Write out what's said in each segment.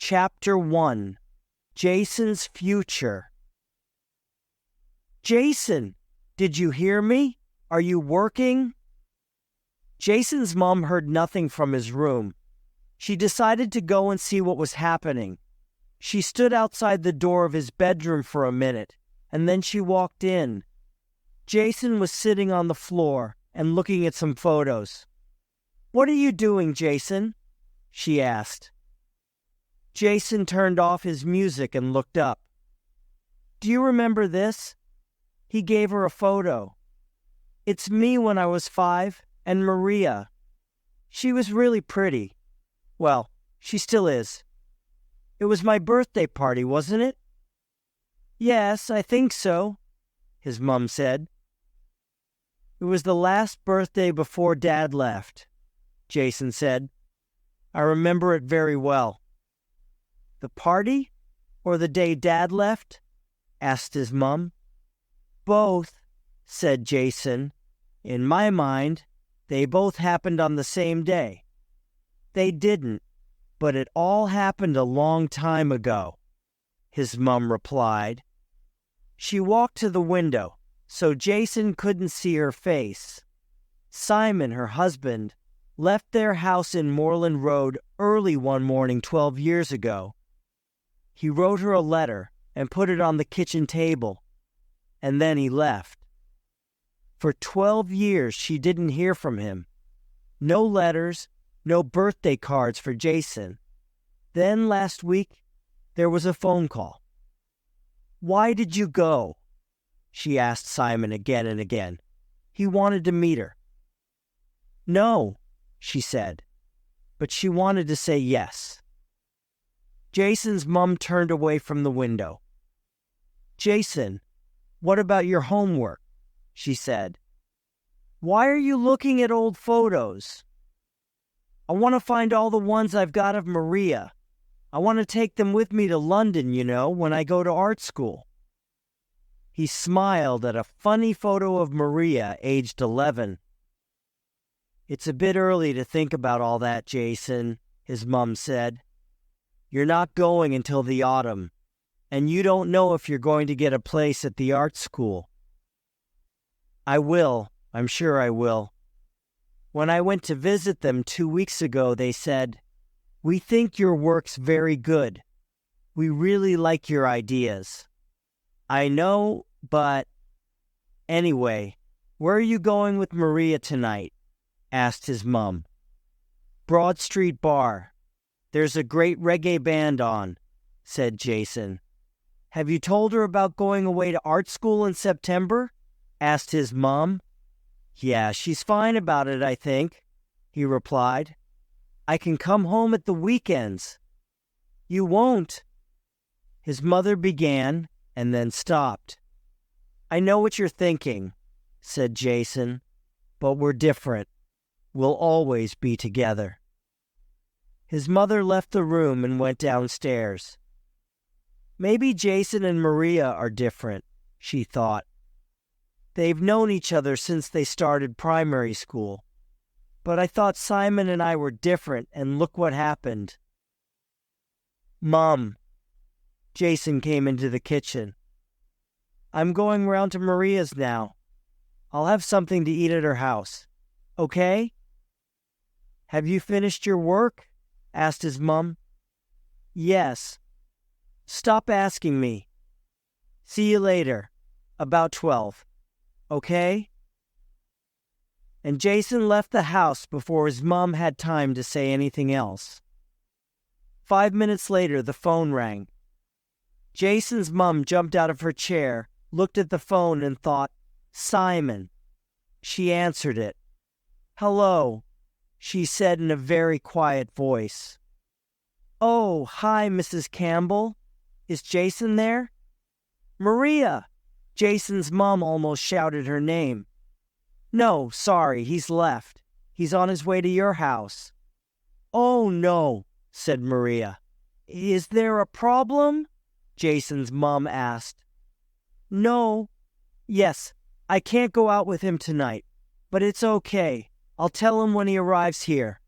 Chapter 1. Jason's Future. Jason, did you hear me? Are you working? Jason's mom heard nothing from his room. She decided to go and see what was happening. She stood outside the door of his bedroom for a minute, and then she walked in. Jason was sitting on the floor and looking at some photos. "What are you doing, Jason?" she asked. Jason turned off his music and looked up. "Do you remember this?" He gave her a photo. "It's me when I was 5, and Maria. She was really pretty. Well, she still is. It was my birthday party, wasn't it?" "Yes, I think so," his mom said. "It was the last birthday before Dad left," Jason said. "I remember it very well." "The party? Or the day Dad left?" asked his mom. "Both," said Jason. "In my mind, they both happened on the same day." "They didn't, but it all happened a long time ago," his mom replied. She walked to the window, so Jason couldn't see her face. Simon, her husband, left their house in Moreland Road early one morning 12 years ago. He wrote her a letter and put it on the kitchen table, and then he left. For 12 years she didn't hear from him. No letters, no birthday cards for Jason. Then last week, there was a phone call. "Why did you go?" she asked Simon again and again. He wanted to meet her. "No," she said, but she wanted to say yes. Jason's mom turned away from the window. "Jason, what about your homework?" she said. "Why are you looking at old photos?" "I want to find all the ones I've got of Maria. I want to take them with me to London, when I go to art school." He smiled at a funny photo of Maria, aged 11. "It's a bit early to think about all that, Jason," his mom said. "You're not going until the autumn, and you don't know if you're going to get a place at the art school." "I will. I'm sure I will. When I went to visit them 2 weeks ago, they said, 'We think your work's very good. We really like your ideas.' I know, but... Anyway, where are you going with Maria tonight?" asked his mom. "Broad Street Bar. There's a great reggae band on," said Jason. "Have you told her about going away to art school in September?" asked his mom. "Yeah, she's fine about it, I think," he replied. "I can come home at the weekends." "You won't." His mother began and then stopped. "I know what you're thinking," said Jason, "but we're different. We'll always be together." His mother left the room and went downstairs. Maybe Jason and Maria are different, she thought. They've known each other since they started primary school. But I thought Simon and I were different, and look what happened. "Mom," Jason came into the kitchen. "I'm going round to Maria's now. I'll have something to eat at her house. Okay?" "Have you finished your work?" asked his mom. "Yes." "Stop asking me. See you later, about 12. Okay?" And Jason left the house before his mom had time to say anything else. 5 minutes later, the phone rang. Jason's mom jumped out of her chair, looked at the phone, and thought, "Simon." She answered it. "Hello," she said in a very quiet voice. "Oh, hi, Mrs. Campbell. Is Jason there?" "Maria!" Jason's mom almost shouted her name. "No, sorry, he's left. He's on his way to your house." "Oh, no," said Maria. "Is there a problem?" Jason's mom asked. "No. Yes, I can't go out with him tonight, but it's okay. I'll tell him when he arrives here,"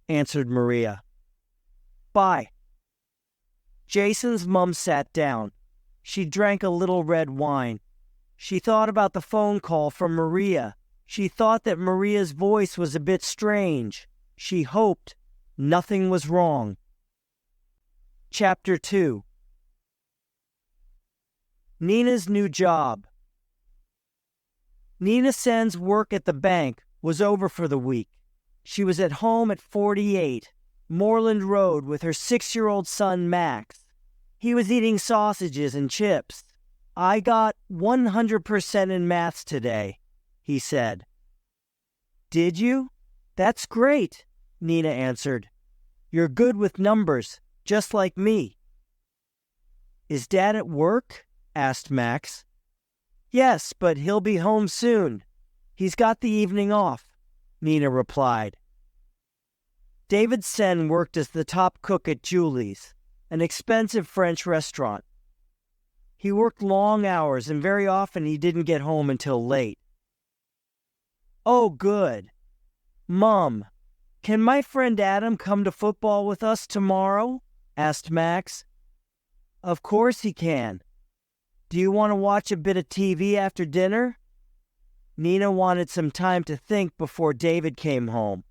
answered Maria. "Bye." Jason's mom sat down. She drank a little red wine. She thought about the phone call from Maria. She thought that Maria's voice was a bit strange. She hoped nothing was wrong. Chapter 2. Nina's new job. Nina Sen's work at the bank was over for the week. She was at home at 48 Moreland Road with her 6-year-old son Max. He was eating sausages and chips. "I got 100% in maths today," he said. "Did you? That's great," Nina answered. "You're good with numbers, just like me." "Is Dad at work?" asked Max. "Yes, but he'll be home soon. He's got the evening off," Nina replied. David Sen worked as the top cook at Julie's, an expensive French restaurant. He worked long hours, and very often he didn't get home until late. "Oh, good. Mom, can my friend Adam come to football with us tomorrow?" asked Max. "Of course he can. Do you want to watch a bit of TV after dinner?" Nina wanted some time to think before David came home.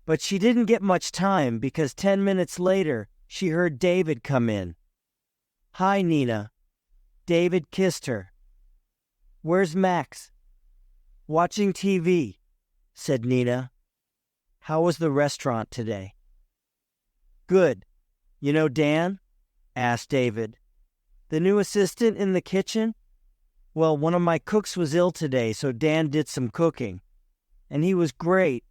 But she didn't get much time because 10 minutes later, she heard David come in. "Hi, Nina." David kissed her. "Where's Max?" "Watching TV," said Nina. "How was the restaurant today?" "Good. You know Dan?" asked David. "The new assistant in the kitchen?" "Well, one of my cooks was ill today, so Dan did some cooking. And he was great.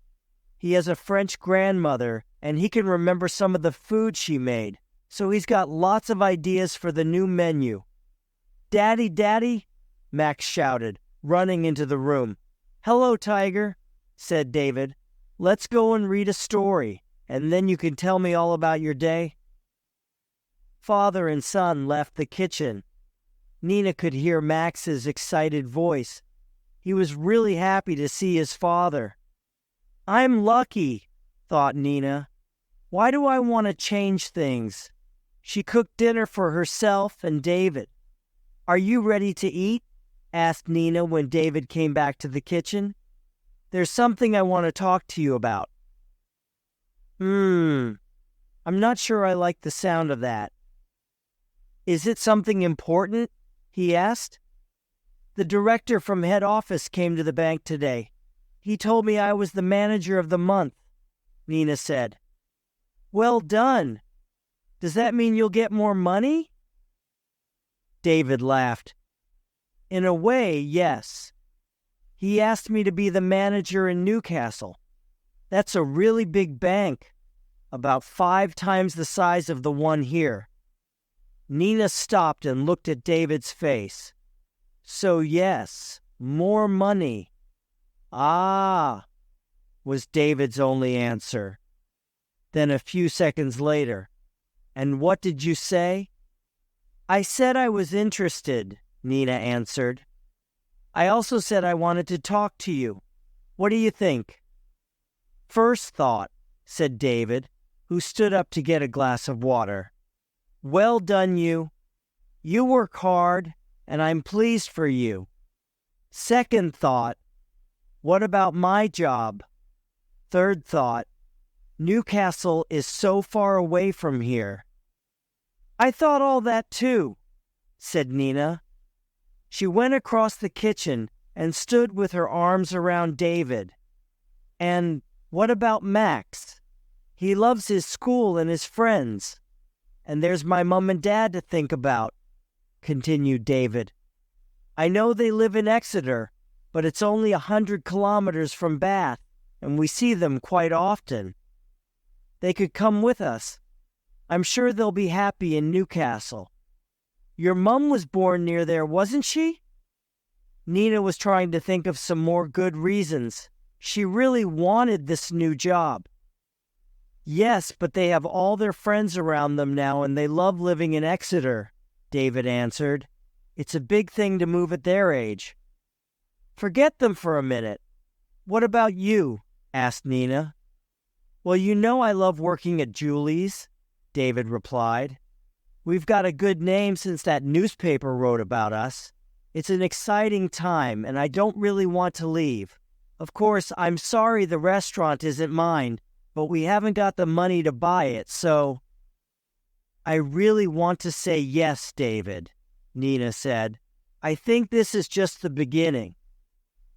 He has a French grandmother, and he can remember some of the food she made, so he's got lots of ideas for the new menu." "Daddy, Daddy!" Max shouted, running into the room. "Hello, Tiger," said David. "Let's go and read a story, and then you can tell me all about your day." Father and son left the kitchen. Nina could hear Max's excited voice. He was really happy to see his father. "I'm lucky," thought Nina. "Why do I want to change things?" She cooked dinner for herself and David. "Are you ready to eat?" asked Nina when David came back to the kitchen. "There's something I want to talk to you about." I'm not sure I like the sound of that." "Is it something important?" he asked. "The director from head office came to the bank today. He told me I was the manager of the month," Nina said. "Well done. Does that mean you'll get more money?" David laughed. "In a way, yes. He asked me to be the manager in Newcastle. That's a really big bank, about 5 times the size of the one here." Nina stopped and looked at David's face. "So yes, more money." "Ah," was David's only answer. Then a few seconds later, "And what did you say?" "I said I was interested," Nina answered. "I also said I wanted to talk to you. What do you think?" "First thought," said David, who stood up to get a glass of water. "Well done, you. You work hard, and I'm pleased for you. Second thought, what about my job? Third thought, Newcastle is so far away from here." "I thought all that too," said Nina. She went across the kitchen and stood with her arms around David. "And what about Max? He loves his school and his friends. And there's my mom and dad to think about," continued David. "I know they live in Exeter, but it's only 100 kilometers from Bath, and we see them quite often. They could come with us. I'm sure they'll be happy in Newcastle. Your mom was born near there, wasn't she?" Nina was trying to think of some more good reasons. She really wanted this new job. "Yes, but they have all their friends around them now, and they love living in Exeter," David answered. "It's a big thing to move at their age." "Forget them for a minute. What about you?" asked Nina. "Well, you know I love working at Julie's," David replied. We've got a good name since that newspaper wrote about us. It's an exciting time, and I don't really want to leave. Of course, I'm sorry the restaurant isn't mine, but we haven't got the money to buy it, so—" "I really want to say yes, David," Nina said. "I think this is just the beginning.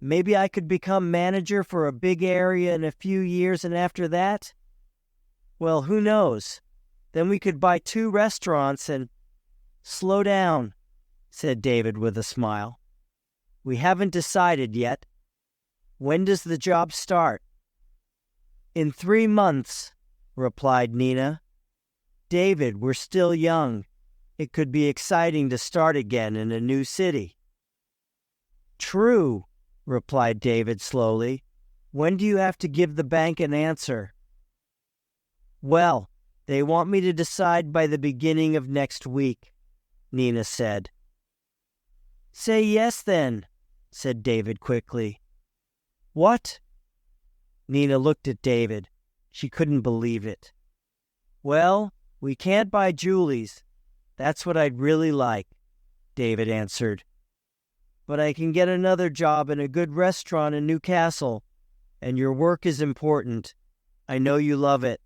Maybe I could become manager for a big area in a few years, and after that, well, who knows? Then we could buy 2 restaurants and—" "Slow down," said David with a smile. "We haven't decided yet. When does the job start?" "In 3 months," replied Nina. "David, we're still young. It could be exciting to start again in a new city." "True," replied David slowly. "When do you have to give the bank an answer?" "Well, they want me to decide by the beginning of next week," Nina said. "Say yes then," said David quickly. "What?" Nina looked at David. She couldn't believe it. "Well, we can't buy Julie's. That's what I'd really like," David answered. "But I can get another job in a good restaurant in Newcastle, and your work is important. I know you love it."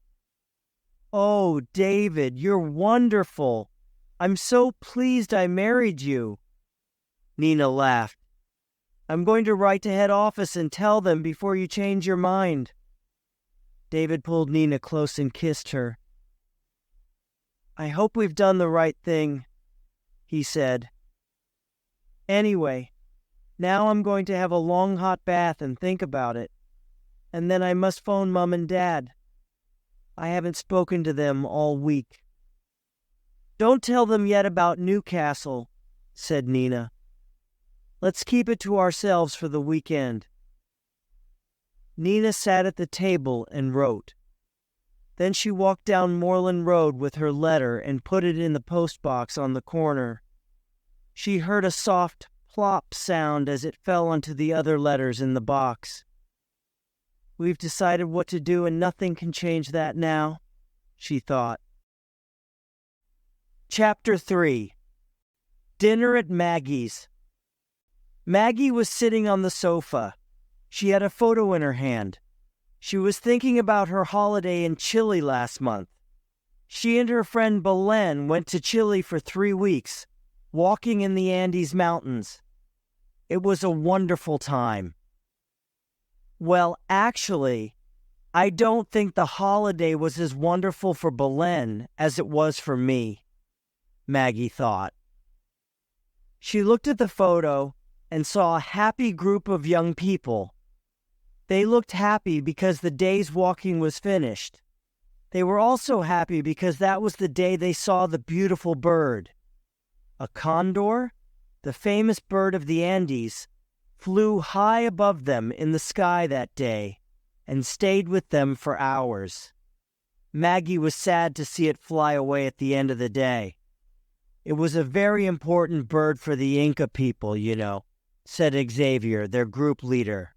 "Oh, David, you're wonderful. I'm so pleased I married you." Nina laughed. "I'm going to write to head office and tell them before you change your mind." David pulled Nina close and kissed her. "I hope we've done the right thing," he said. "Anyway, now I'm going to have a long hot bath and think about it. And then I must phone Mom and Dad. I haven't spoken to them all week." "Don't tell them yet about Newcastle," said Nina. "Let's keep it to ourselves for the weekend." Nina sat at the table and wrote. Then she walked down Moreland Road with her letter and put it in the postbox on the corner. She heard a soft plop sound as it fell onto the other letters in the box. "We've decided what to do and nothing can change that now," she thought. Chapter 3. Dinner at Maggie's. Maggie was sitting on the sofa. She had a photo in her hand. She was thinking about her holiday in Chile last month. She and her friend Belen went to Chile for 3 weeks, walking in the Andes Mountains. It was a wonderful time. Well, actually, I don't think the holiday was as wonderful for Belen as it was for me, Maggie thought. She looked at the photo and saw a happy group of young people. They looked happy because the day's walking was finished. They were also happy because that was the day they saw the beautiful bird. A condor, the famous bird of the Andes, flew high above them in the sky that day and stayed with them for hours. Maggie was sad to see it fly away at the end of the day. "It was a very important bird for the Inca people, you know," said Xavier, their group leader.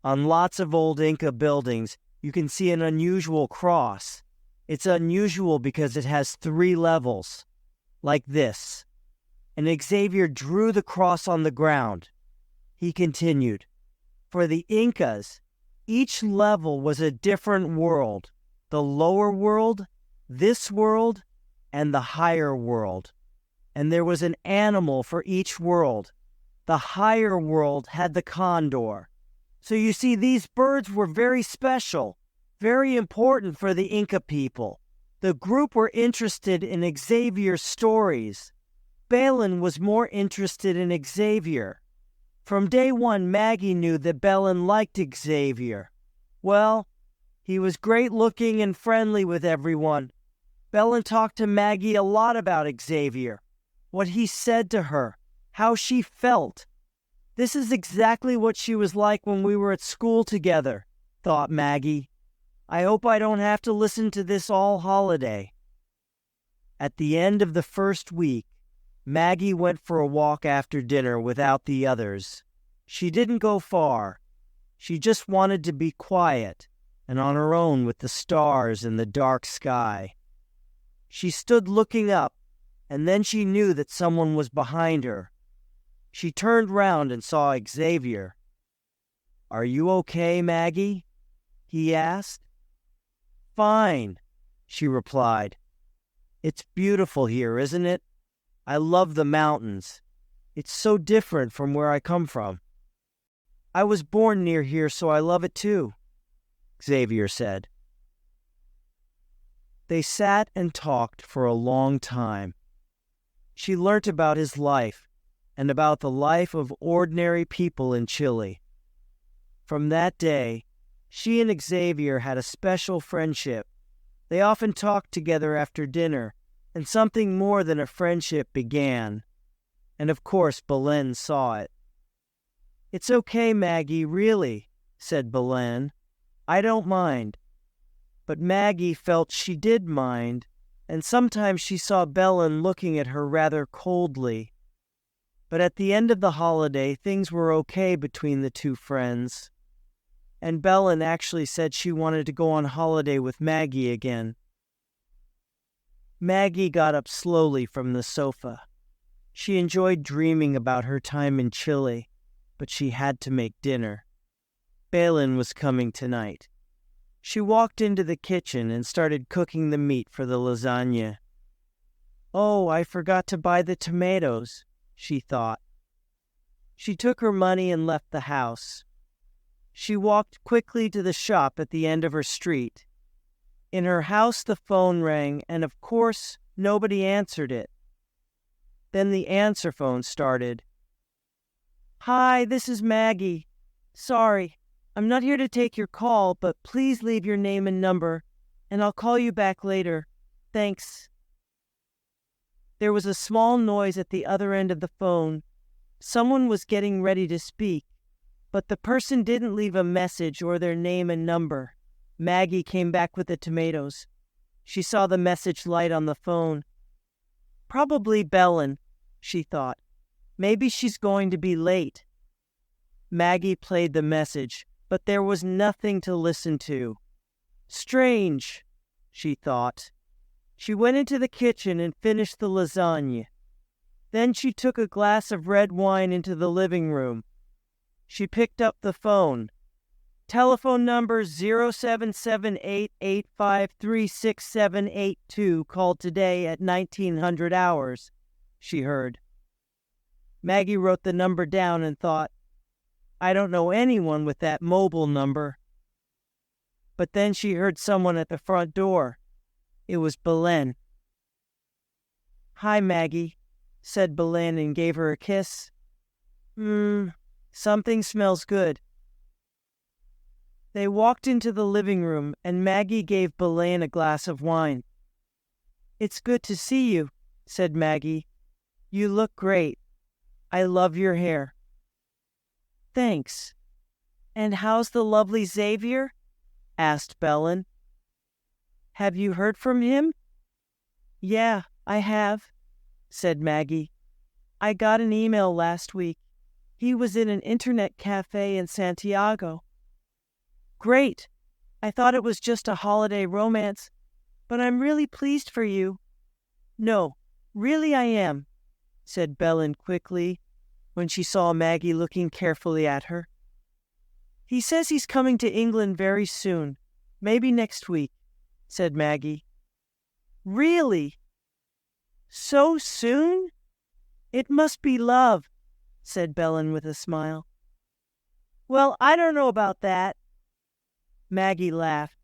"On lots of old Inca buildings, you can see an unusual cross. It's unusual because it has 3 levels, like this." And Xavier drew the cross on the ground. He continued, "For the Incas, each level was a different world, the lower world, this world, and the higher world. And there was an animal for each world. The higher world had the condor. So you see, these birds were very special, very important for the Inca people. The group were interested in Xavier's stories. Belen was more interested in Xavier. From day one, Maggie knew that Belen liked Xavier. Well, he was great-looking and friendly with everyone. Belen talked to Maggie a lot about Xavier, what he said to her, how she felt. This is exactly what she was like when we were at school together, thought Maggie. I hope I don't have to listen to this all holiday. At the end of the first week, Maggie went for a walk after dinner without the others. She didn't go far. She just wanted to be quiet and on her own with the stars and the dark sky. She stood looking up and then she knew that someone was behind her. She turned round and saw Xavier. "Are you okay, Maggie?" he asked. "Fine," she replied. "It's beautiful here, isn't it? I love the mountains. It's so different from where I come from." "I was born near here, so I love it too," Xavier said. They sat and talked for a long time. She learnt about his life and about the life of ordinary people in Chile. From that day, she and Xavier had a special friendship. They often talked together after dinner, and something more than a friendship began. And of course, Belen saw it. "It's okay, Maggie, really," said Belen. "I don't mind." But Maggie felt she did mind, and sometimes she saw Belen looking at her rather coldly. But at the end of the holiday, things were okay between the two friends, and Belen actually said she wanted to go on holiday with Maggie again. Maggie got up slowly from the sofa. She enjoyed dreaming about her time in Chile, but she had to make dinner. Belen was coming tonight. She walked into the kitchen and started cooking the meat for the lasagna. "Oh, I forgot to buy the tomatoes," she thought. She took her money and left the house. She walked quickly to the shop at the end of her street. In her house the phone rang, and of course nobody answered it. Then the answer phone started. "Hi, this is Maggie. Sorry, I'm not here to take your call, but please leave your name and number, and I'll call you back later. Thanks." There was a small noise at the other end of the phone. Someone was getting ready to speak, but the person didn't leave a message or their name and number. Maggie came back with the tomatoes. She saw the message light on the phone. Probably Belen, she thought. Maybe she's going to be late. Maggie played the message, but there was nothing to listen to. Strange, she thought. She went into the kitchen and finished the lasagna. Then she took a glass of red wine into the living room. She picked up the phone. "Telephone number 0778853672 called today at 1900 hours, she heard. Maggie wrote the number down and thought, "I don't know anyone with that mobile number." But then she heard someone at the front door. It was Belen. "Hi, Maggie," said Belen and gave her a kiss. Something smells good." They walked into the living room, and Maggie gave Belen a glass of wine. "It's good to see you," said Maggie. "You look great. I love your hair." "Thanks. And how's the lovely Xavier?" asked Belen. "Have you heard from him?" "Yeah, I have," said Maggie. "I got an email last week. He was in an internet cafe in Santiago." "Great. I thought it was just a holiday romance, but I'm really pleased for you." "No, really I am," said Belen quickly when she saw Maggie looking carefully at her. "He says he's coming to England very soon, maybe next week," said Maggie. "Really? So soon? It must be love," said Belen with a smile. "Well, I don't know about that." Maggie laughed.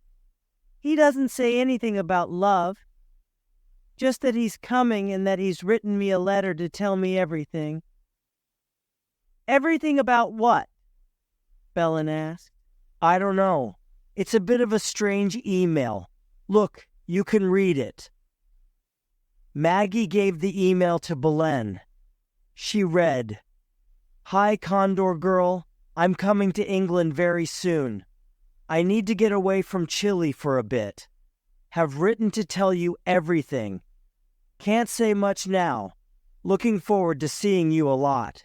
"He doesn't say anything about love. Just that he's coming and that he's written me a letter to tell me everything." "Everything about what?" Belen asked. "I don't know. It's a bit of a strange email. Look, you can read it." Maggie gave the email to Belen. She read, "Hi, Condor Girl. I'm coming to England very soon. I need to get away from Chile for a bit. Have written to tell you everything. Can't say much now. Looking forward to seeing you a lot.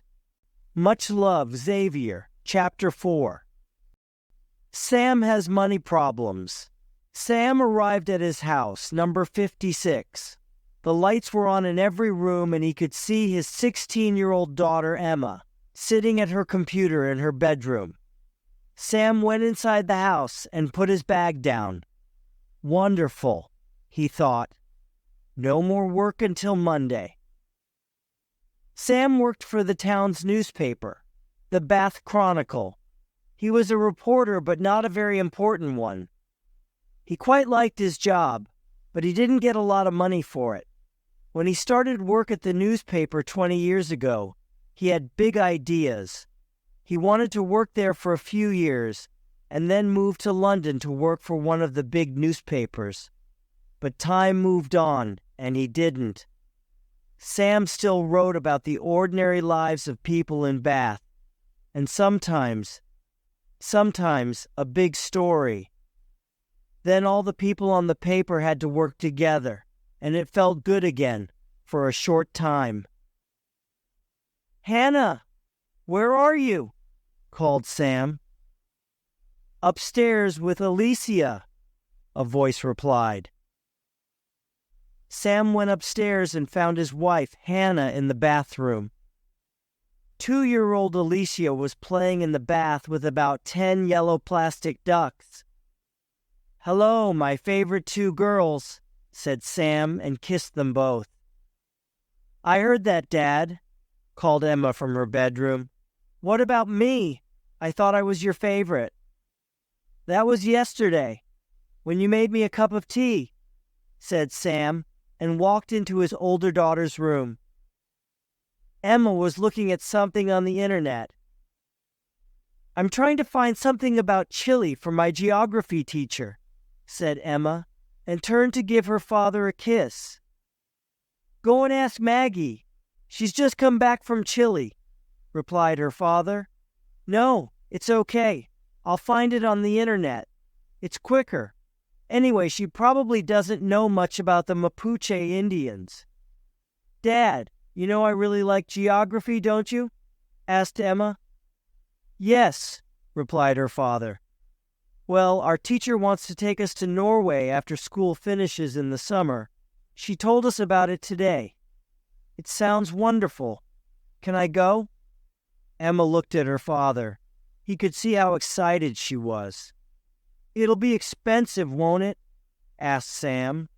Much love, Xavier." Chapter 4. Sam has money problems. Sam arrived at his house, number 56. The lights were on in every room, and he could see his 16-year-old daughter, Emma, sitting at her computer in her bedroom. Sam went inside the house and put his bag down. Wonderful, he thought. No more work until Monday. Sam worked for the town's newspaper, the Bath Chronicle. He was a reporter, but not a very important one. He quite liked his job, but he didn't get a lot of money for it. When he started work at the newspaper 20 years ago, he had big ideas. He wanted to work there for a few years and then move to London to work for one of the big newspapers. But time moved on, and he didn't. Sam still wrote about the ordinary lives of people in Bath, and sometimes a big story. Then all the people on the paper had to work together, and it felt good again for a short time. "Hannah, where are you?" called Sam. "Upstairs with Alicia," a voice replied. Sam went upstairs and found his wife, Hannah, in the bathroom. 2-year-old Alicia was playing in the bath with about 10 yellow plastic ducks. "Hello, my favorite 2 girls," said Sam and kissed them both. "I heard that, Dad," called Emma from her bedroom. "What about me? I thought I was your favorite." "That was yesterday, when you made me a cup of tea," said Sam, and walked into his older daughter's room. Emma was looking at something on the internet. "I'm trying to find something about Chile for my geography teacher," said Emma, and turned to give her father a kiss. "Go and ask Maggie. She's just come back from Chile," replied her father. "No, it's okay. I'll find it on the internet. It's quicker. Anyway, she probably doesn't know much about the Mapuche Indians." "Dad, you know I really like geography, don't you?" asked Emma. "Yes," replied her father. "Well, our teacher wants to take us to Norway after school finishes in the summer. She told us about it today. It sounds wonderful. Can I go?" Emma looked at her father. He could see how excited she was. "It'll be expensive, won't it?" asked Sam.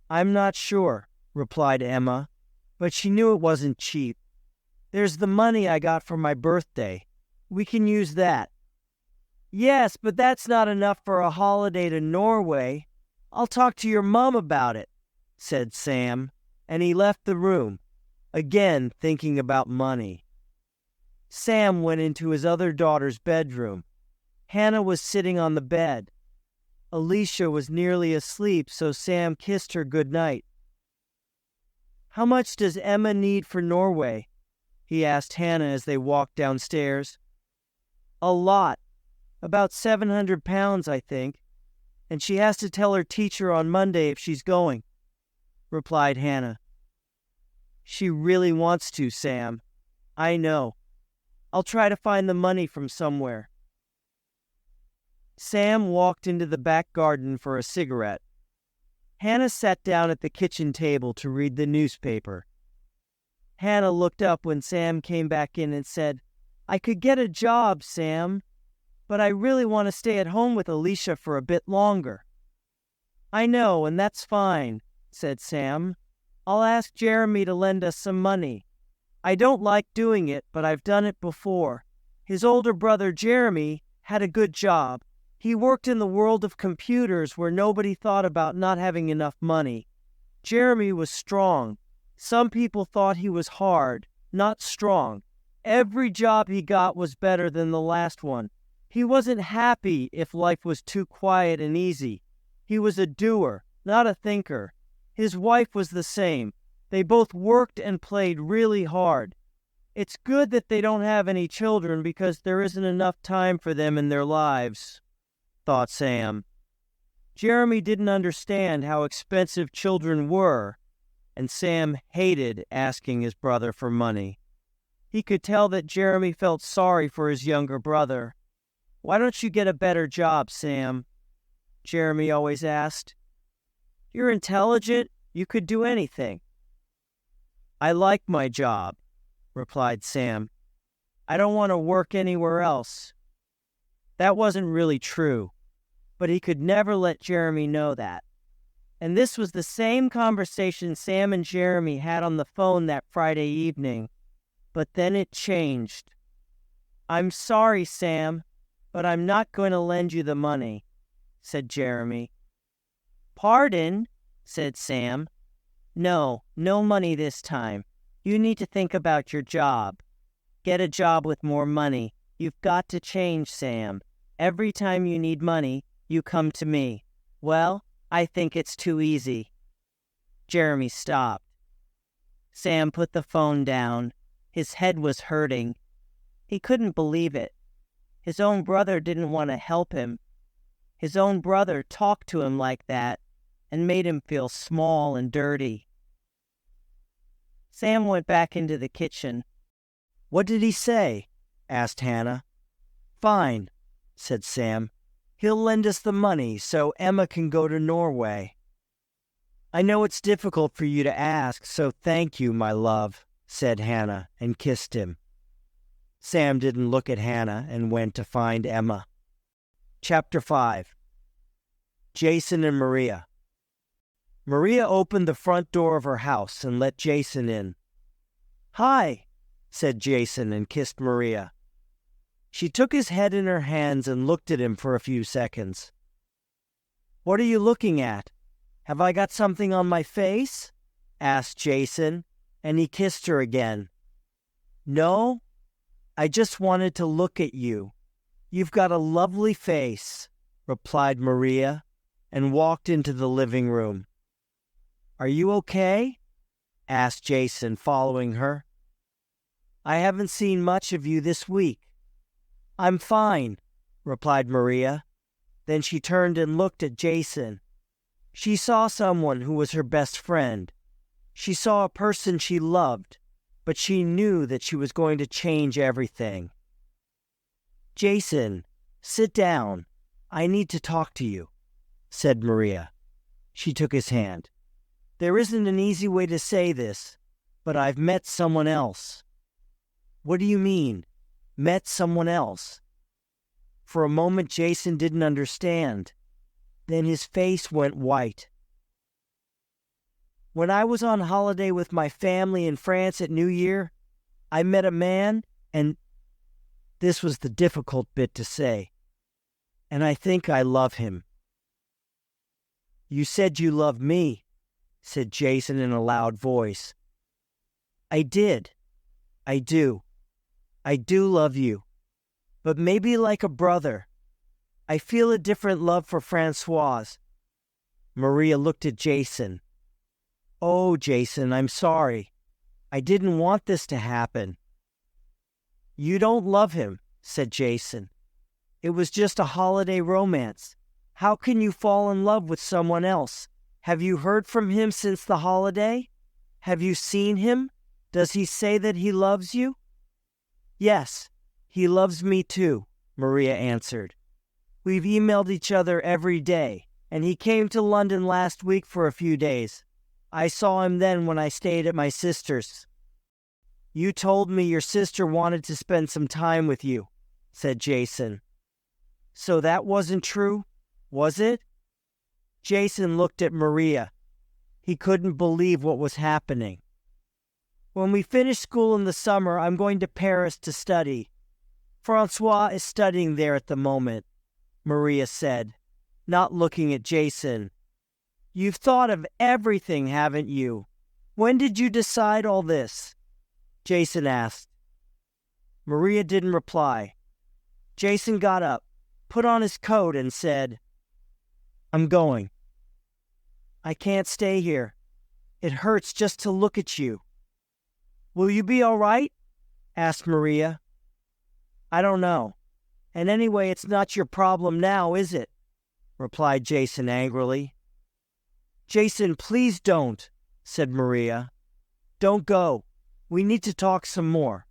"I'm not sure," replied Emma, but she knew it wasn't cheap. "There's the money I got for my birthday. We can use that." "Yes, but that's not enough for a holiday to Norway. I'll talk to your mom about it," said Sam, and he left the room, again thinking about money. Sam went into his other daughter's bedroom. Hannah was sitting on the bed. Alicia was nearly asleep, so Sam kissed her good night. "How much does Emma need for Norway?" he asked Hannah as they walked downstairs. "A lot. About 700 pounds, I think. And she has to tell her teacher on Monday if she's going," replied Hannah. "She really wants to, Sam. I know. I'll try to find the money from somewhere." Sam walked into the back garden for a cigarette. Hannah sat down at the kitchen table to read the newspaper. Hannah looked up when Sam came back in and said, "I could get a job, Sam, but I really want to stay at home with Alicia for a bit longer." "I know, and that's fine," said Sam. "I'll ask Jeremy to lend us some money. I don't like doing it, but I've done it before. His older brother, Jeremy, had a good job. He worked in the world of computers where nobody thought about not having enough money. Jeremy was strong. Some people thought he was hard, not strong. Every job he got was better than the last one. He wasn't happy if life was too quiet and easy. He was a doer, not a thinker. His wife was the same. They both worked and played really hard. It's good that they don't have any children because there isn't enough time for them in their lives," thought Sam. Jeremy didn't understand how expensive children were, and Sam hated asking his brother for money. He could tell that Jeremy felt sorry for his younger brother. "Why don't you get a better job, Sam?" Jeremy always asked. "You're intelligent, You could do anything." "I like my job," replied Sam. "I don't want to work anywhere else." That wasn't really true, but he could never let Jeremy know that. And this was the same conversation Sam and Jeremy had on the phone that Friday evening. But then it changed. "I'm sorry, Sam, but I'm not going to lend you the money," said Jeremy. "Pardon?" said Sam. "No, no money this time. You need to think about your job. Get a job with more money. You've got to change, Sam. Every time you need money, you come to me." "Well, I think it's too easy." Jeremy stopped. Sam put the phone down. His head was hurting. He couldn't believe it. His own brother didn't want to help him. His own brother talked to him like that and made him feel small and dirty. Sam went back into the kitchen. "What did he say?" asked Hannah. "Fine," said Sam. "He'll lend us the money so Emma can go to Norway." "I know it's difficult for you to ask, so thank you, my love," said Hannah and kissed him. Sam didn't look at Hannah and went to find Emma. Chapter 5. Jason and Maria. Maria opened the front door of her house and let Jason in. "Hi," said Jason and kissed Maria. She took his head in her hands and looked at him for a few seconds. "What are you looking at? Have I got something on my face?" asked Jason, and he kissed her again. "No, I just wanted to look at you. You've got a lovely face," replied Maria, and walked into the living room. "Are you okay?" asked Jason, following her. "I haven't seen much of you this week." "I'm fine," replied Maria. Then she turned and looked at Jason. She saw someone who was her best friend. She saw a person she loved, but she knew that she was going to change everything. "Jason, sit down. I need to talk to you," said Maria. She took his hand. "There isn't an easy way to say this, but I've met someone else." "What do you mean, met someone else?" For a moment, Jason didn't understand. Then his face went white. "When I was on holiday with my family in France at New Year, I met a man, and this was the difficult bit to say, and I think I love him." "You said you loved me," said Jason in a loud voice. "I did. I do. I do love you, but maybe like a brother. I feel a different love for Francoise." Maria looked at Jason. "Oh, Jason, I'm sorry. I didn't want this to happen." "You don't love him," said Jason. "It was just a holiday romance. How can you fall in love with someone else? Have you heard from him since the holiday? Have you seen him? Does he say that he loves you?" "Yes, he loves me too," Maria answered. "We've emailed each other every day, and he came to London last week for a few days. I saw him then when I stayed at my sister's." "You told me your sister wanted to spend some time with you," said Jason. "So that wasn't true, was it?" Jason looked at Maria. He couldn't believe what was happening. "When we finish school in the summer, I'm going to Paris to study. Francois is studying there at the moment," Maria said, not looking at Jason. "You've thought of everything, haven't you? When did you decide all this?" Jason asked. Maria didn't reply. Jason got up, put on his coat, and said, "I'm going. I can't stay here. It hurts just to look at you." "Will you be all right?" asked Maria. "I don't know. And anyway, it's not your problem now, is it?" replied Jason angrily. "Jason, please don't," said Maria. "Don't go. We need to talk some more."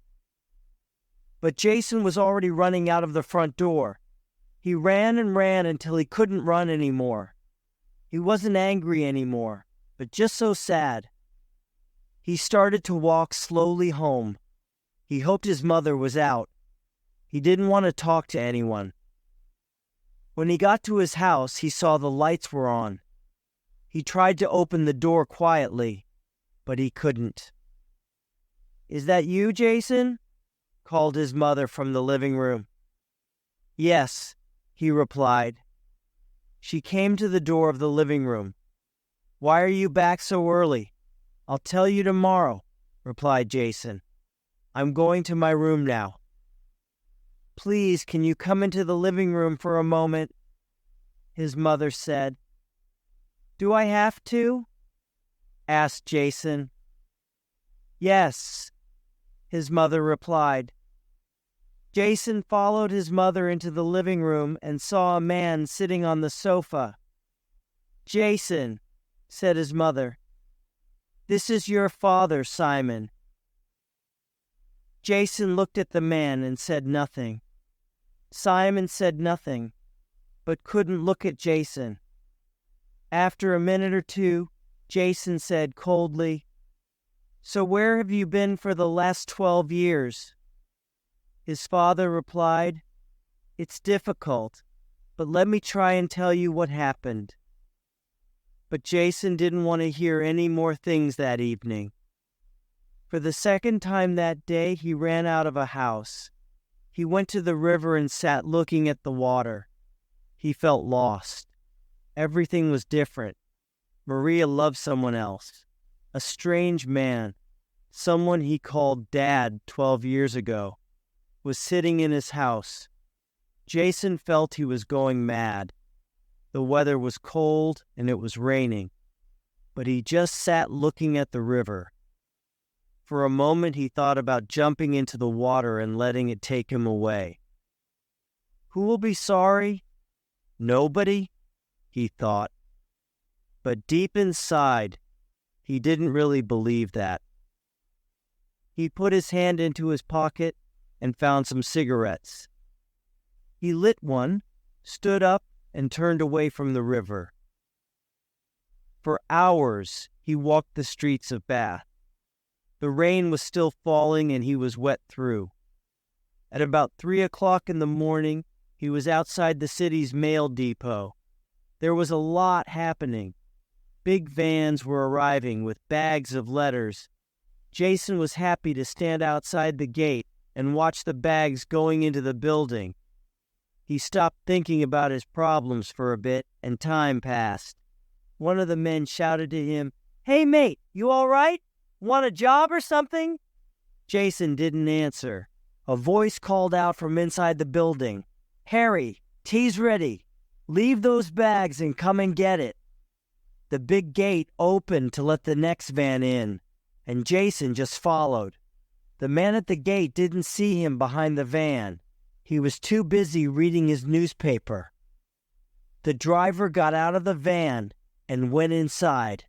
But Jason was already running out of the front door. He ran and ran until he couldn't run anymore. He wasn't angry anymore, but just so sad. He started to walk slowly home. He hoped his mother was out. He didn't want to talk to anyone. When he got to his house, he saw the lights were on. He tried to open the door quietly, but he couldn't. "Is that you, Jason?" called his mother from the living room. "Yes," he replied. She came to the door of the living room. "Why are you back so early?" "I'll tell you tomorrow," replied Jason. "I'm going to my room now." "Please, can you come into the living room for a moment?" his mother said. "Do I have to?" asked Jason. "Yes," his mother replied. Jason followed his mother into the living room and saw a man sitting on the sofa. "Jason," said his mother, "this is your father, Simon." Jason looked at the man and said nothing. Simon said nothing, but couldn't look at Jason. After a minute or two, Jason said coldly, "So where have you been for the last 12 years? His father replied, "It's difficult, but let me try and tell you what happened." But Jason didn't want to hear any more things that evening. For the second time that day, he ran out of a house. He went to the river and sat looking at the water. He felt lost. Everything was different. Maria loved someone else, a strange man, someone he called Dad 12 years ago, was sitting in his house. Jason felt he was going mad. The weather was cold and it was raining, but he just sat looking at the river. For a moment he thought about jumping into the water and letting it take him away. Who will be sorry? Nobody, he thought. But deep inside, he didn't really believe that. He put his hand into his pocket and found some cigarettes. He lit one, stood up, and turned away from the river. For hours, he walked the streets of Bath. The rain was still falling and he was wet through. At about 3 o'clock in the morning, he was outside the city's mail depot. There was a lot happening. Big vans were arriving with bags of letters. Jason was happy to stand outside the gate and watch the bags going into the building. He stopped thinking about his problems for a bit, and time passed. One of the men shouted to him, "Hey mate, you all right? Want a job or something?" Jason didn't answer. A voice called out from inside the building, "Harry, tea's ready. Leave those bags and come and get it." The big gate opened to let the next van in, and Jason just followed. The man at the gate didn't see him behind the van. He was too busy reading his newspaper. The driver got out of the van and went inside.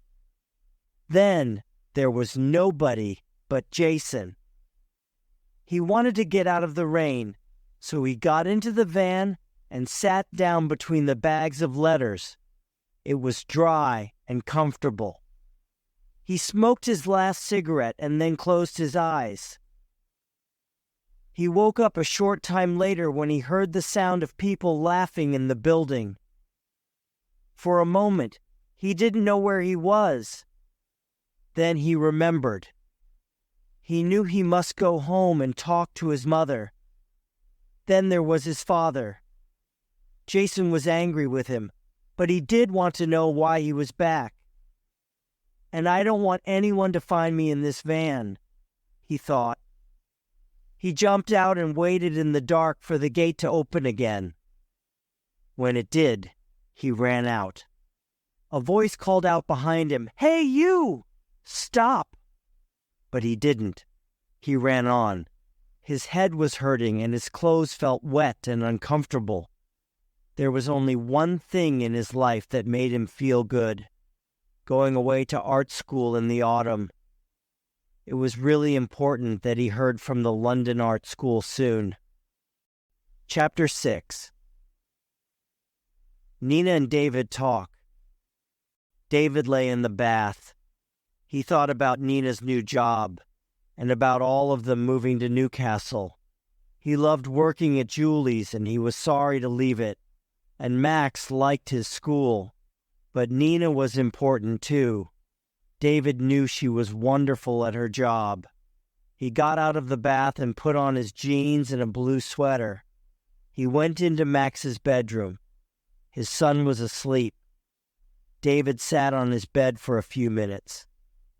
Then there was nobody but Jason. He wanted to get out of the rain, so he got into the van and sat down between the bags of letters. It was dry and comfortable. He smoked his last cigarette and then closed his eyes. He woke up a short time later when he heard the sound of people laughing in the building. For a moment, he didn't know where he was. Then he remembered. He knew he must go home and talk to his mother. Then there was his father. Jason was angry with him, but he did want to know why he was back. "And I don't want anyone to find me in this van," he thought. He jumped out and waited in the dark for the gate to open again. When it did, he ran out. A voice called out behind him, "Hey, you! Stop!" But he didn't. He ran on. His head was hurting and his clothes felt wet and uncomfortable. There was only one thing in his life that made him feel good: going away to art school in the autumn. It was really important that he heard from the London Art School soon. Chapter 6. Nina and David talk. David lay in the bath. He thought about Nina's new job and about all of them moving to Newcastle. He loved working at Julie's and he was sorry to leave it. And Max liked his school. But Nina was important too. David knew she was wonderful at her job. He got out of the bath and put on his jeans and a blue sweater. He went into Max's bedroom. His son was asleep. David sat on his bed for a few minutes.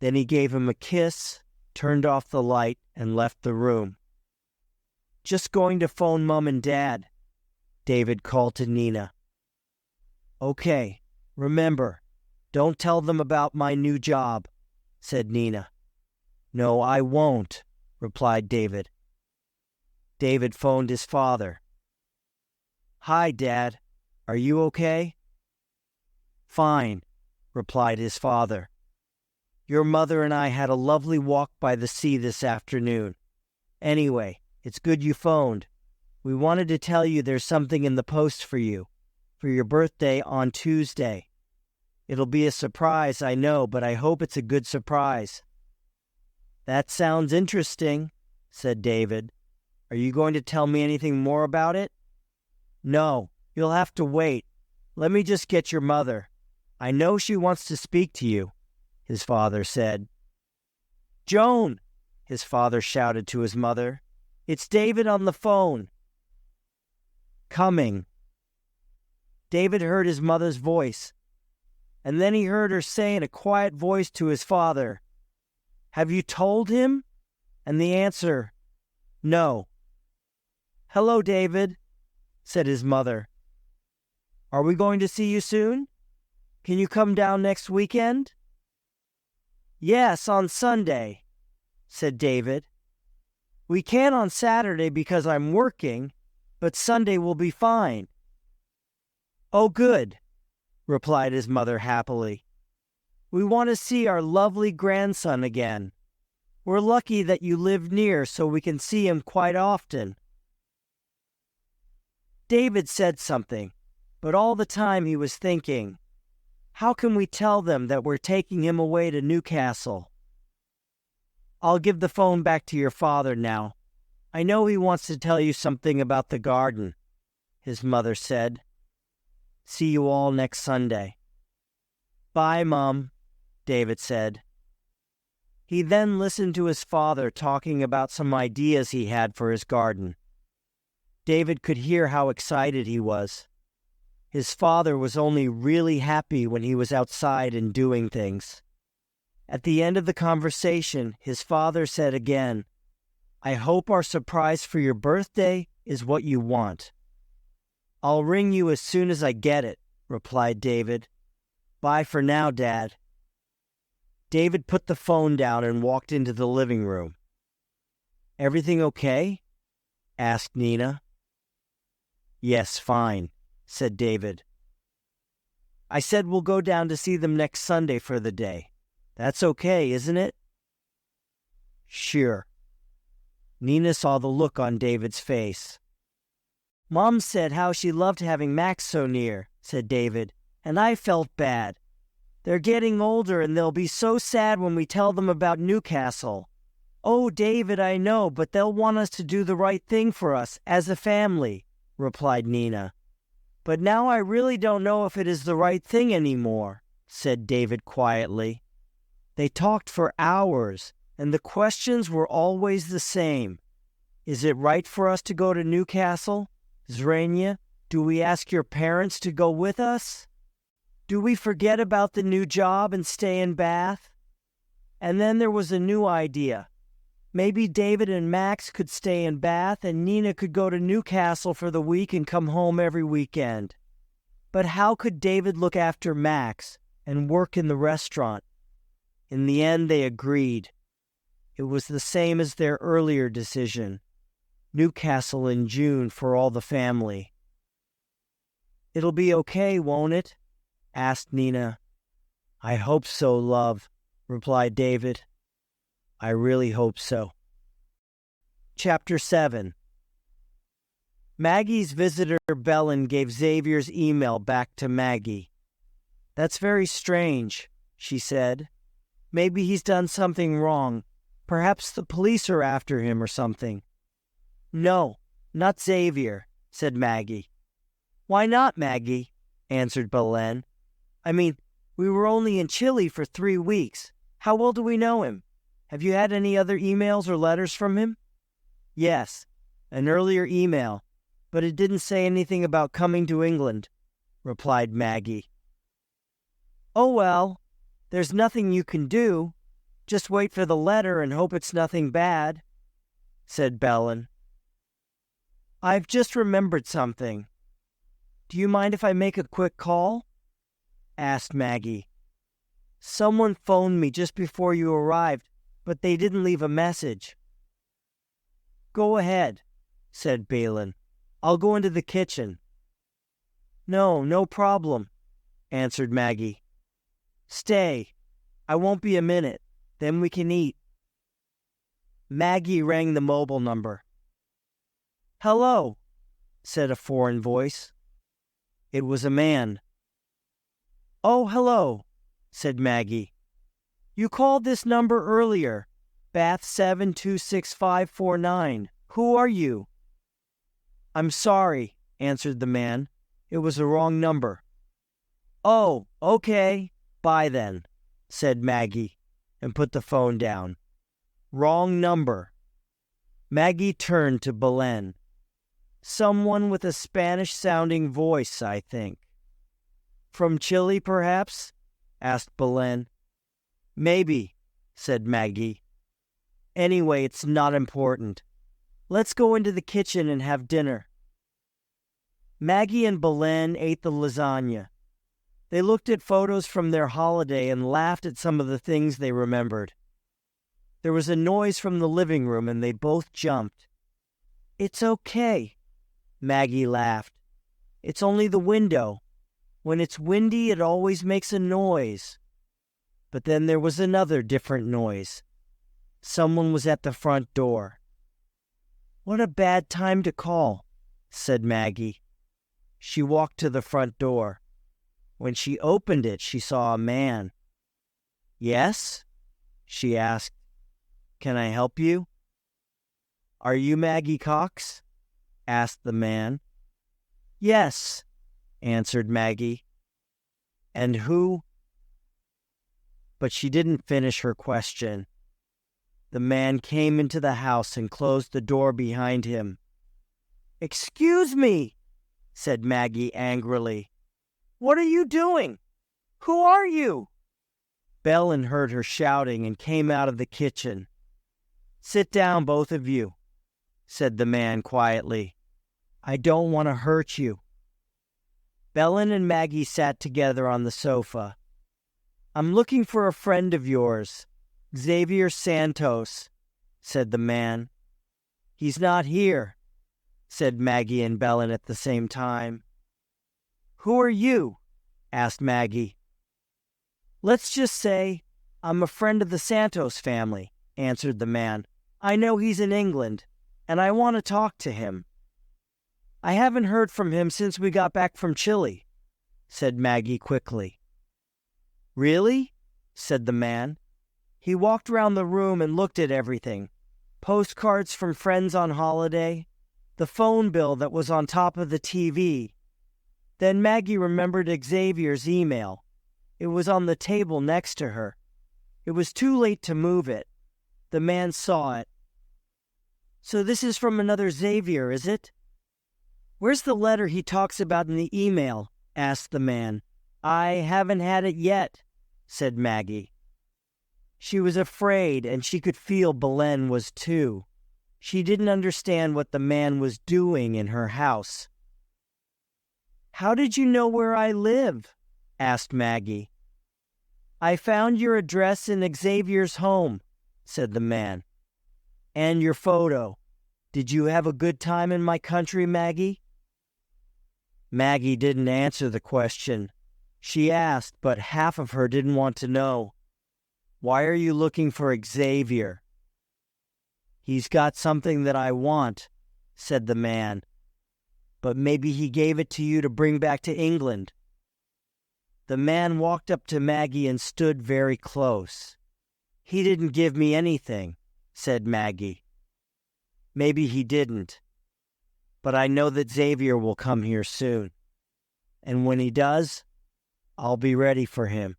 Then he gave him a kiss, turned off the light, and left the room. "Just going to phone Mom and Dad," David called to Nina. "Okay, remember, don't tell them about my new job," said Nina. "No, I won't," replied David. David phoned his father. "Hi, Dad. Are you okay?" "Fine," replied his father. "Your mother and I had a lovely walk by the sea this afternoon. Anyway, it's good you phoned. We wanted to tell you there's something in the post for you, for your birthday on Tuesday. It'll be a surprise, I know, but I hope it's a good surprise." "That sounds interesting," said David. "Are you going to tell me anything more about it?" "No, you'll have to wait. Let me just get your mother. I know she wants to speak to you," his father said. "Joan," his father shouted to his mother. "It's David on the phone." "Coming." David heard his mother's voice, and then he heard her say in a quiet voice to his father, "Have you told him?" And the answer, "No." "Hello, David," said his mother. "Are we going to see you soon? Can you come down next weekend?" "Yes, on Sunday," said David. "We can't on Saturday because I'm working, but Sunday will be fine." "Oh, good," replied his mother happily. "We want to see our lovely grandson again. We're lucky that you live near so we can see him quite often." David said something, but all the time he was thinking, how can we tell them that we're taking him away to Newcastle? "I'll give the phone back to your father now. I know he wants to tell you something about the garden," his mother said. "See you all next Sunday." "Bye, Mom," David said. He then listened to his father talking about some ideas he had for his garden. David could hear how excited he was. His father was only really happy when he was outside and doing things. At the end of the conversation, his father said again, "I hope our surprise for your birthday is what you want." "I'll ring you as soon as I get it," replied David. "Bye for now, Dad." David put the phone down and walked into the living room. "Everything okay?" asked Nina. "Yes, fine," said David. "I said we'll go down to see them next Sunday for the day. That's okay, isn't it?" "Sure." Nina saw the look on David's face. "Mom said how she loved having Max so near," said David, "and I felt bad. They're getting older and they'll be so sad when we tell them about Newcastle. Oh, David, I know, but they'll want us to do the right thing for us as a family," replied Nina. "But now I really don't know if it is the right thing anymore," said David quietly. They talked for hours, and the questions were always the same. Is it right for us to go to Newcastle? Zrania, do we ask your parents to go with us? Do we forget about the new job and stay in Bath? And then there was a new idea. Maybe David and Max could stay in Bath and Nina could go to Newcastle for the week and come home every weekend. But how could David look after Max and work in the restaurant? In the end, they agreed. It was the same as their earlier decision. Newcastle in June for all the family. "It'll be okay, won't it?" asked Nina. "I hope so, love," replied David. "I really hope so." Chapter 7. Maggie's visitor Belen gave Xavier's email back to Maggie. "That's very strange," she said. "Maybe he's done something wrong. Perhaps the police are after him or something." "No, not Xavier," said Maggie. "Why not, Maggie?" answered Belen. "I mean, we were only in Chile for 3 weeks. How well do we know him? Have you had any other emails or letters from him?" "Yes, an earlier email, but it didn't say anything about coming to England," replied Maggie. "Oh well, there's nothing you can do. Just wait for the letter and hope it's nothing bad," said Belen. "I've just remembered something. Do you mind if I make a quick call?" asked Maggie. "Someone phoned me just before you arrived, but they didn't leave a message." "Go ahead," said Balin. "I'll go into the kitchen." No problem," answered Maggie. "Stay. I won't be a minute. Then we can eat." Maggie rang the mobile number. "Hello," said a foreign voice. It was a man. "Oh, hello," said Maggie. "You called this number earlier. Bath 726549. Who are you?" "I'm sorry," answered the man. "It was the wrong number." "Oh, okay. Bye then," said Maggie, and put the phone down. Wrong number. Maggie turned to Belen. "Someone with a Spanish-sounding voice, I think." "From Chile, perhaps?" asked Belen. "Maybe," said Maggie. "Anyway, it's not important. Let's go into the kitchen and have dinner." Maggie and Belen ate the lasagna. They looked at photos from their holiday and laughed at some of the things they remembered. There was a noise from the living room and they both jumped. "It's okay," Maggie laughed. "It's only the window. When it's windy, it always makes a noise." But then there was another different noise. Someone was at the front door. "What a bad time to call," said Maggie. She walked to the front door. When she opened it, she saw a man. "Yes?" she asked. "Can I help you?" "Are you Maggie Cox?" asked the man. "Yes," answered Maggie. "And who—" But she didn't finish her question. The man came into the house and closed the door behind him. "Excuse me," said Maggie angrily. "What are you doing? Who are you?" Belen heard her shouting and came out of the kitchen. "Sit down, both of you," said the man quietly. "I don't want to hurt you." Belen and Maggie sat together on the sofa. "I'm looking for a friend of yours, Xavier Santos," said the man. "He's not here," said Maggie and Belen at the same time. "Who are you?" asked Maggie. "Let's just say I'm a friend of the Santos family," answered the man. "I know he's in England, and I want to talk to him." "I haven't heard from him since we got back from Chile," said Maggie quickly. "Really?" said the man. He walked around the room and looked at everything. Postcards from friends on holiday, the phone bill that was on top of the TV. Then Maggie remembered Xavier's email. It was on the table next to her. It was too late to move it. The man saw it. "So this is from another Xavier, is it?" "Where's the letter he talks about in the email?" asked the man. "I haven't had it yet," said Maggie. She was afraid, and she could feel Belen was too. She didn't understand what the man was doing in her house. "How did you know where I live?" asked Maggie. "I found your address in Xavier's home," said the man. "And your photo. Did you have a good time in my country, Maggie?" Maggie didn't answer the question. She asked, but half of her didn't want to know. "Why are you looking for Xavier?" "He's got something that I want," said the man. "But maybe he gave it to you to bring back to England." The man walked up to Maggie and stood very close. "He didn't give me anything," said Maggie. "Maybe he didn't. But I know that Xavier will come here soon. And when he does, I'll be ready for him."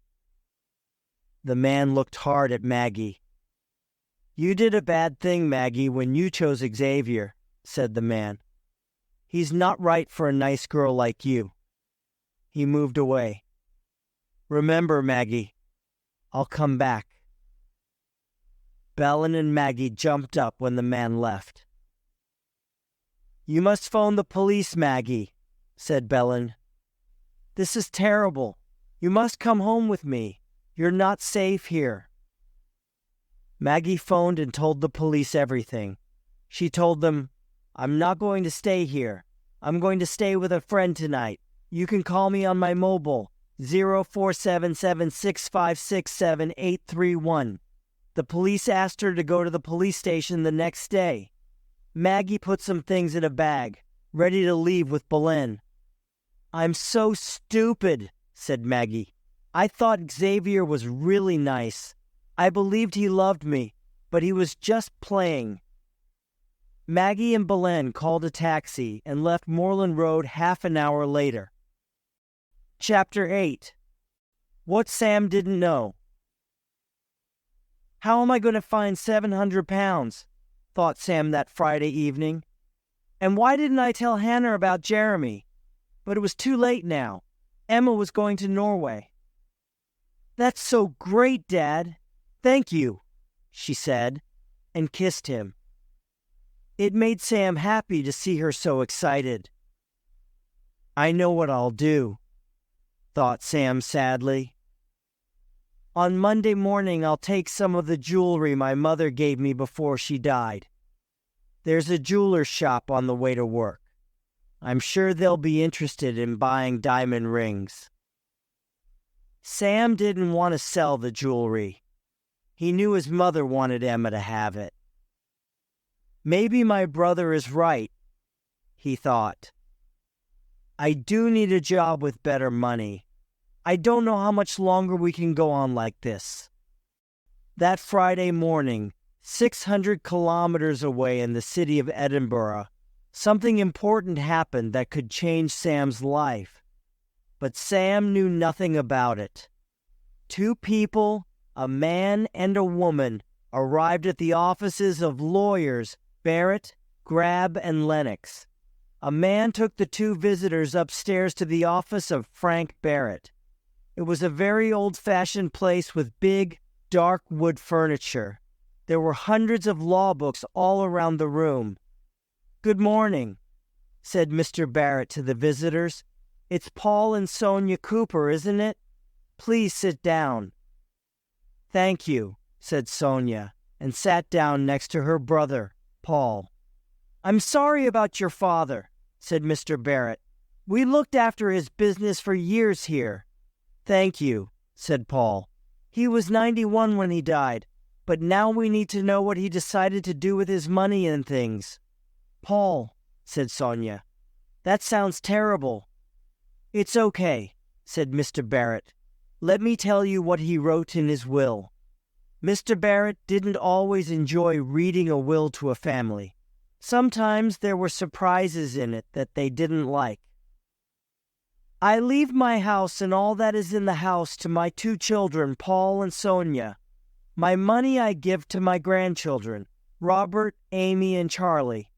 The man looked hard at Maggie. "You did a bad thing, Maggie, when you chose Xavier," said the man. "He's not right for a nice girl like you." He moved away. "Remember, Maggie, I'll come back." Belen and Maggie jumped up when the man left. "You must phone the police, Maggie," said Belen. "This is terrible. You must come home with me. You're not safe here." Maggie phoned and told the police everything. She told them, "I'm not going to stay here. I'm going to stay with a friend tonight. You can call me on my mobile, 047765678831. The police asked her to go to the police station the next day. Maggie put some things in a bag, ready to leave with Belen. "I'm so stupid," said Maggie. "I thought Xavier was really nice. I believed he loved me, but he was just playing." Maggie and Belen called a taxi and left Moreland Road half an hour later. Chapter 8. What Sam Didn't Know. "How am I going to find 700 pounds? Thought Sam that Friday evening. And why didn't I tell Hannah about Jeremy? But it was too late now. Emma was going to Norway. "That's so great, Dad. Thank you," she said, and kissed him. It made Sam happy to see her so excited. "I know what I'll do," thought Sam sadly. "On Monday morning I'll take some of the jewelry my mother gave me before she died. There's a jeweler's shop on the way to work. I'm sure they'll be interested in buying diamond rings." Sam didn't want to sell the jewelry. He knew his mother wanted Emma to have it. "Maybe my brother is right," he thought. "I do need a job with better money. I don't know how much longer we can go on like this." That Friday morning, 600 kilometers away in the city of Edinburgh, something important happened that could change Sam's life. But Sam knew nothing about it. Two people, a man and a woman, arrived at the offices of lawyers Barrett, Grab, and Lennox. A man took the two visitors upstairs to the office of Frank Barrett. It was a very old-fashioned place with big, dark wood furniture. There were hundreds of law books all around the room. "Good morning," said Mr. Barrett to the visitors. "It's Paul and Sonia Cooper, isn't it? Please sit down." "Thank you," said Sonia, and sat down next to her brother, Paul. "I'm sorry about your father," said Mr. Barrett. "We looked after his business for years here." "Thank you," said Paul. "He was 91 when he died, but now we need to know what he decided to do with his money and things." "Paul," said Sonia, "that sounds terrible." "It's okay," said Mr. Barrett. "Let me tell you what he wrote in his will." Mr. Barrett didn't always enjoy reading a will to a family. Sometimes there were surprises in it that they didn't like. "I leave my house and all that is in the house to my two children, Paul and Sonia. My money I give to my grandchildren, Robert, Amy, and Charlie."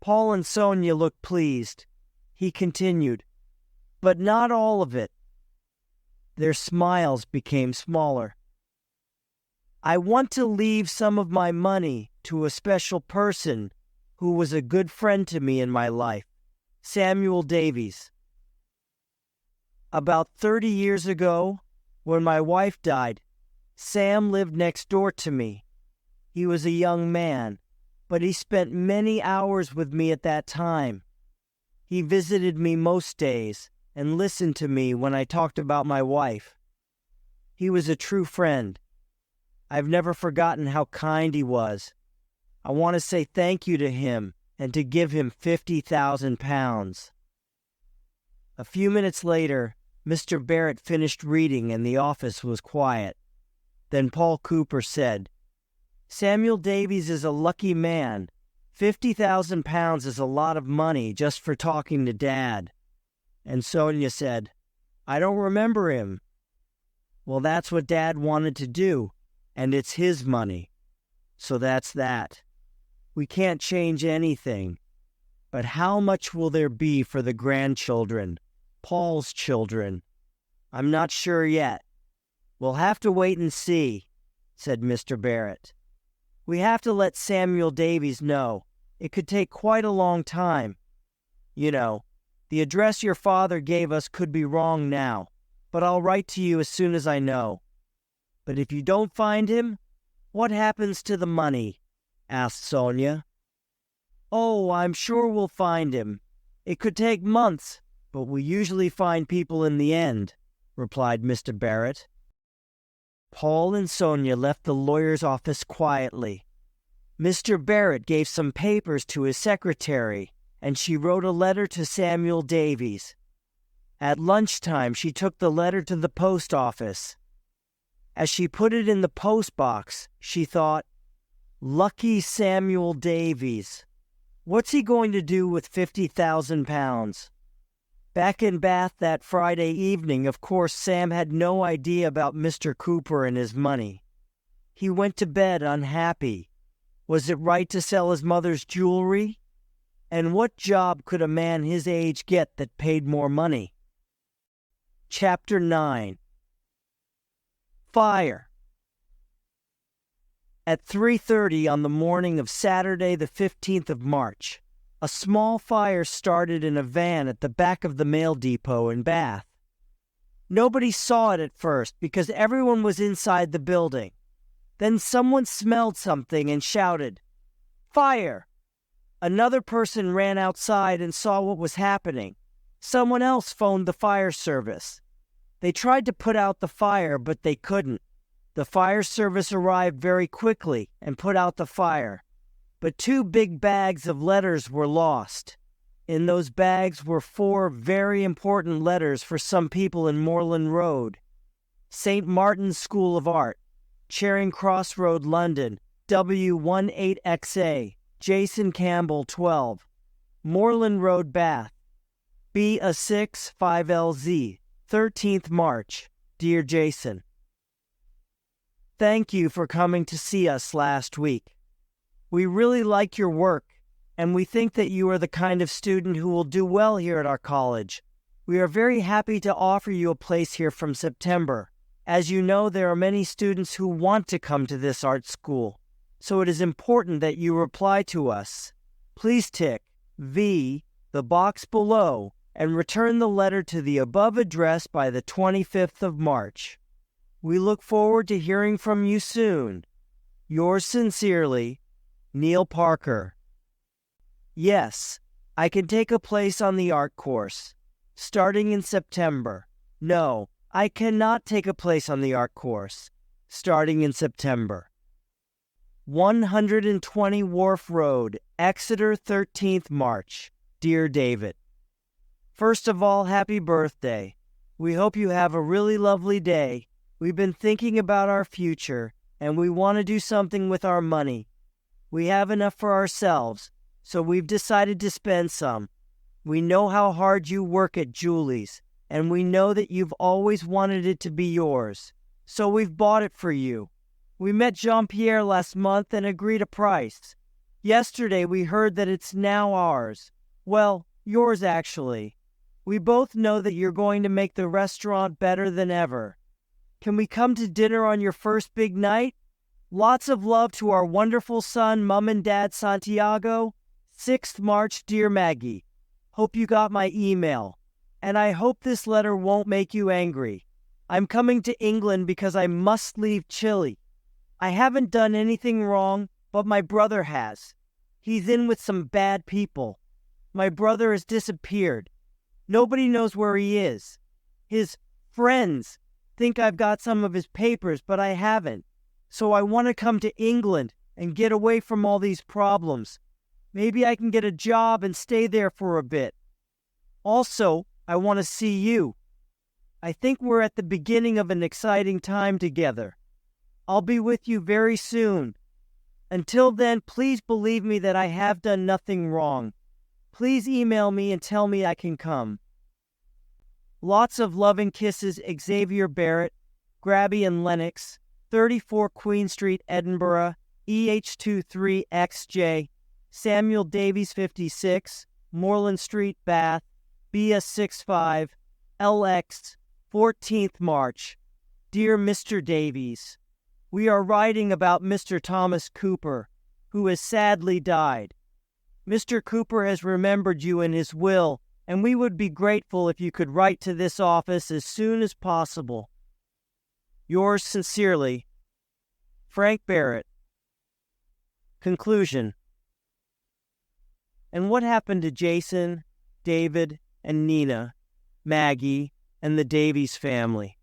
Paul and Sonia looked pleased. He continued, "But not all of it." Their smiles became smaller. "I want to leave some of my money to a special person who was a good friend to me in my life, Samuel Davies. About 30 years ago, when my wife died, Sam lived next door to me. He was a young man, but he spent many hours with me at that time. He visited me most days and listened to me when I talked about my wife. He was a true friend. I've never forgotten how kind he was. I want to say thank you to him and to give him 50,000 pounds. A few minutes later, Mr. Barrett finished reading and the office was quiet. Then Paul Cooper said, "Samuel Davies is a lucky man. 50,000 pounds is a lot of money just for talking to Dad." And Sonia said, "I don't remember him." "Well, that's what Dad wanted to do, and it's his money. So that's that. We can't change anything. But how much will there be for the grandchildren, Paul's children? I'm not sure yet. We'll have to wait and see," said Mr. Barrett. "We have to let Samuel Davies know. It could take quite a long time. You know, the address your father gave us could be wrong now, but I'll write to you as soon as I know." "But if you don't find him, what happens to the money?" asked Sonia. "Oh, I'm sure we'll find him. It could take months, but we usually find people in the end," replied Mr. Barrett. Paul and Sonia left the lawyer's office quietly. Mr. Barrett gave some papers to his secretary, and she wrote a letter to Samuel Davies. At lunchtime, she took the letter to the post office. As she put it in the post box, she thought, "Lucky Samuel Davies. What's he going to do with 50,000 pounds? Back in Bath that Friday evening, of course, Sam had no idea about Mr. Cooper and his money. He went to bed unhappy. Was it right to sell his mother's jewelry? And what job could a man his age get that paid more money? Chapter 9. Fire. At 3:30 on the morning of Saturday the 15th of March, a small fire started in a van at the back of the mail depot in Bath. Nobody saw it at first because everyone was inside the building. Then someone smelled something and shouted, "Fire!" Another person ran outside and saw what was happening. Someone else phoned the fire service. They tried to put out the fire, but they couldn't. The fire service arrived very quickly and put out the fire. But 2 big bags of letters were lost. In those bags were 4 very important letters for some people in Moreland Road. St. Martin's School of Art, Charing Cross Road, London, W18XA, Jason Campbell, 12. Moreland Road, Bath, B6 5LZ, 13th March. Dear Jason, thank you for coming to see us last week. We really like your work, and we think that you are the kind of student who will do well here at our college. We are very happy to offer you a place here from September. As you know, there are many students who want to come to this art school, so it is important that you reply to us. Please tick V, the box below, and return the letter to the above address by the 25th of March. We look forward to hearing from you soon. Yours sincerely, Neil Parker. Yes, I can take a place on the art course, starting in September. No, I cannot take a place on the art course, starting in September. 120 Wharf Road, Exeter, 13th March. Dear David, first of all, happy birthday. We hope you have a really lovely day. We've been thinking about our future, and we want to do something with our money. We have enough for ourselves, so we've decided to spend some. We know how hard you work at Julie's, and we know that you've always wanted it to be yours, so we've bought it for you. We met Jean-Pierre last month and agreed a price. Yesterday we heard that it's now ours. Well, yours actually. We both know that you're going to make the restaurant better than ever. Can we come to dinner on your first big night? Lots of love to our wonderful son, Mum and Dad Santiago. 6th March, dear Maggie. Hope you got my email. And I hope this letter won't make you angry. I'm coming to England because I must leave Chile. I haven't done anything wrong, but my brother has. He's in with some bad people. My brother has disappeared. Nobody knows where he is. His friends think I've got some of his papers, but I haven't. So I want to come to England and get away from all these problems. Maybe I can get a job and stay there for a bit. Also, I want to see you. I think we're at the beginning of an exciting time together. I'll be with you very soon. Until then, please believe me that I have done nothing wrong. Please email me and tell me I can come. Lots of loving kisses, Xavier Barrett, Grabby and Lennox, 34 Queen Street, Edinburgh, EH23XJ, Samuel Davies 56, Moreland Street, Bath, BS65, LX, 14th March. Dear Mr. Davies, we are writing about Mr. Thomas Cooper, who has sadly died. Mr. Cooper has remembered you in his will, and we would be grateful if you could write to this office as soon as possible. Yours sincerely, Frank Barrett. Conclusion. And what happened to Jason, David, and Nina, Maggie, and the Davies family?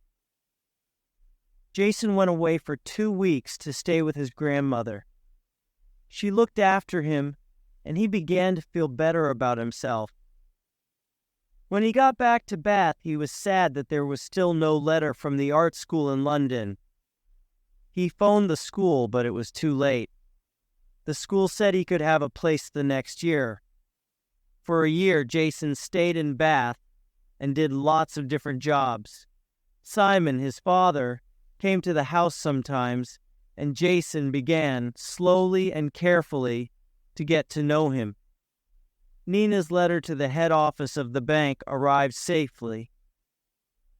Jason went away for 2 weeks to stay with his grandmother. She looked after him, and he began to feel better about himself. When he got back to Bath, he was sad that there was still no letter from the art school in London. He phoned the school, but it was too late. The school said he could have a place the next year. For a year, Jason stayed in Bath and did lots of different jobs. Simon, his father, came to the house sometimes, and Jason began, slowly and carefully, to get to know him. Nina's letter to the head office of the bank arrived safely.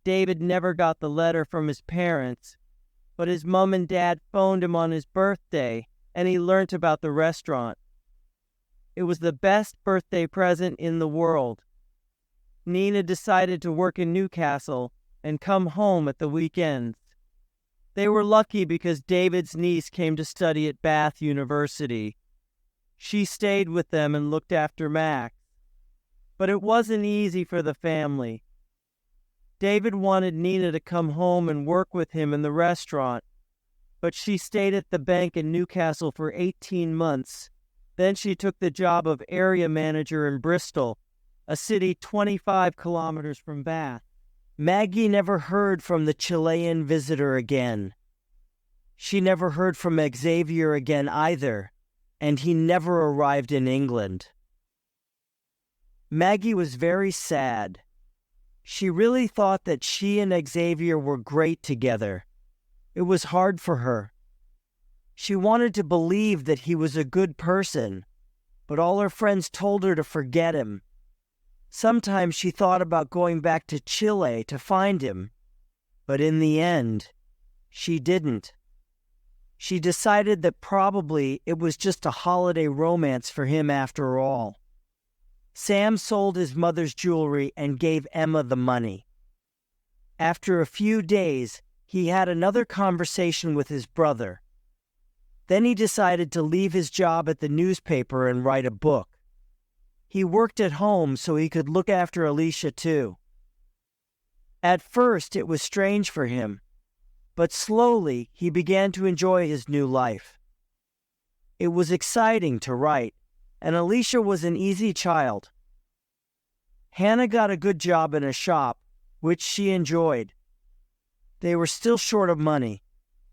David never got the letter from his parents, but his mom and dad phoned him on his birthday, and he learnt about the restaurant. It was the best birthday present in the world. Nina decided to work in Newcastle and come home at the weekends. They were lucky because David's niece came to study at Bath University. She stayed with them and looked after Max. But it wasn't easy for the family. David wanted Nina to come home and work with him in the restaurant, but she stayed at the bank in Newcastle for 18 months. Then she took the job of area manager in Bristol, a city 25 kilometers from Bath. Maggie never heard from the Chilean visitor again. She never heard from Xavier again either, and he never arrived in England. Maggie was very sad. She really thought that she and Xavier were great together. It was hard for her. She wanted to believe that he was a good person, but all her friends told her to forget him. Sometimes she thought about going back to Chile to find him, but in the end, she didn't. She decided that probably it was just a holiday romance for him after all. Sam sold his mother's jewelry and gave Emma the money. After a few days, he had another conversation with his brother. Then he decided to leave his job at the newspaper and write a book. He worked at home so he could look after Alicia too. At first, it was strange for him, but slowly he began to enjoy his new life. It was exciting to write, and Alicia was an easy child. Hannah got a good job in a shop, which she enjoyed. They were still short of money,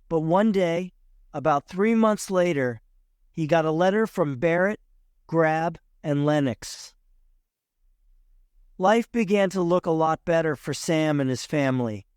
but one day, about 3 months later, he got a letter from Barrett, Grab, and Lennox. Life began to look a lot better for Sam and his family.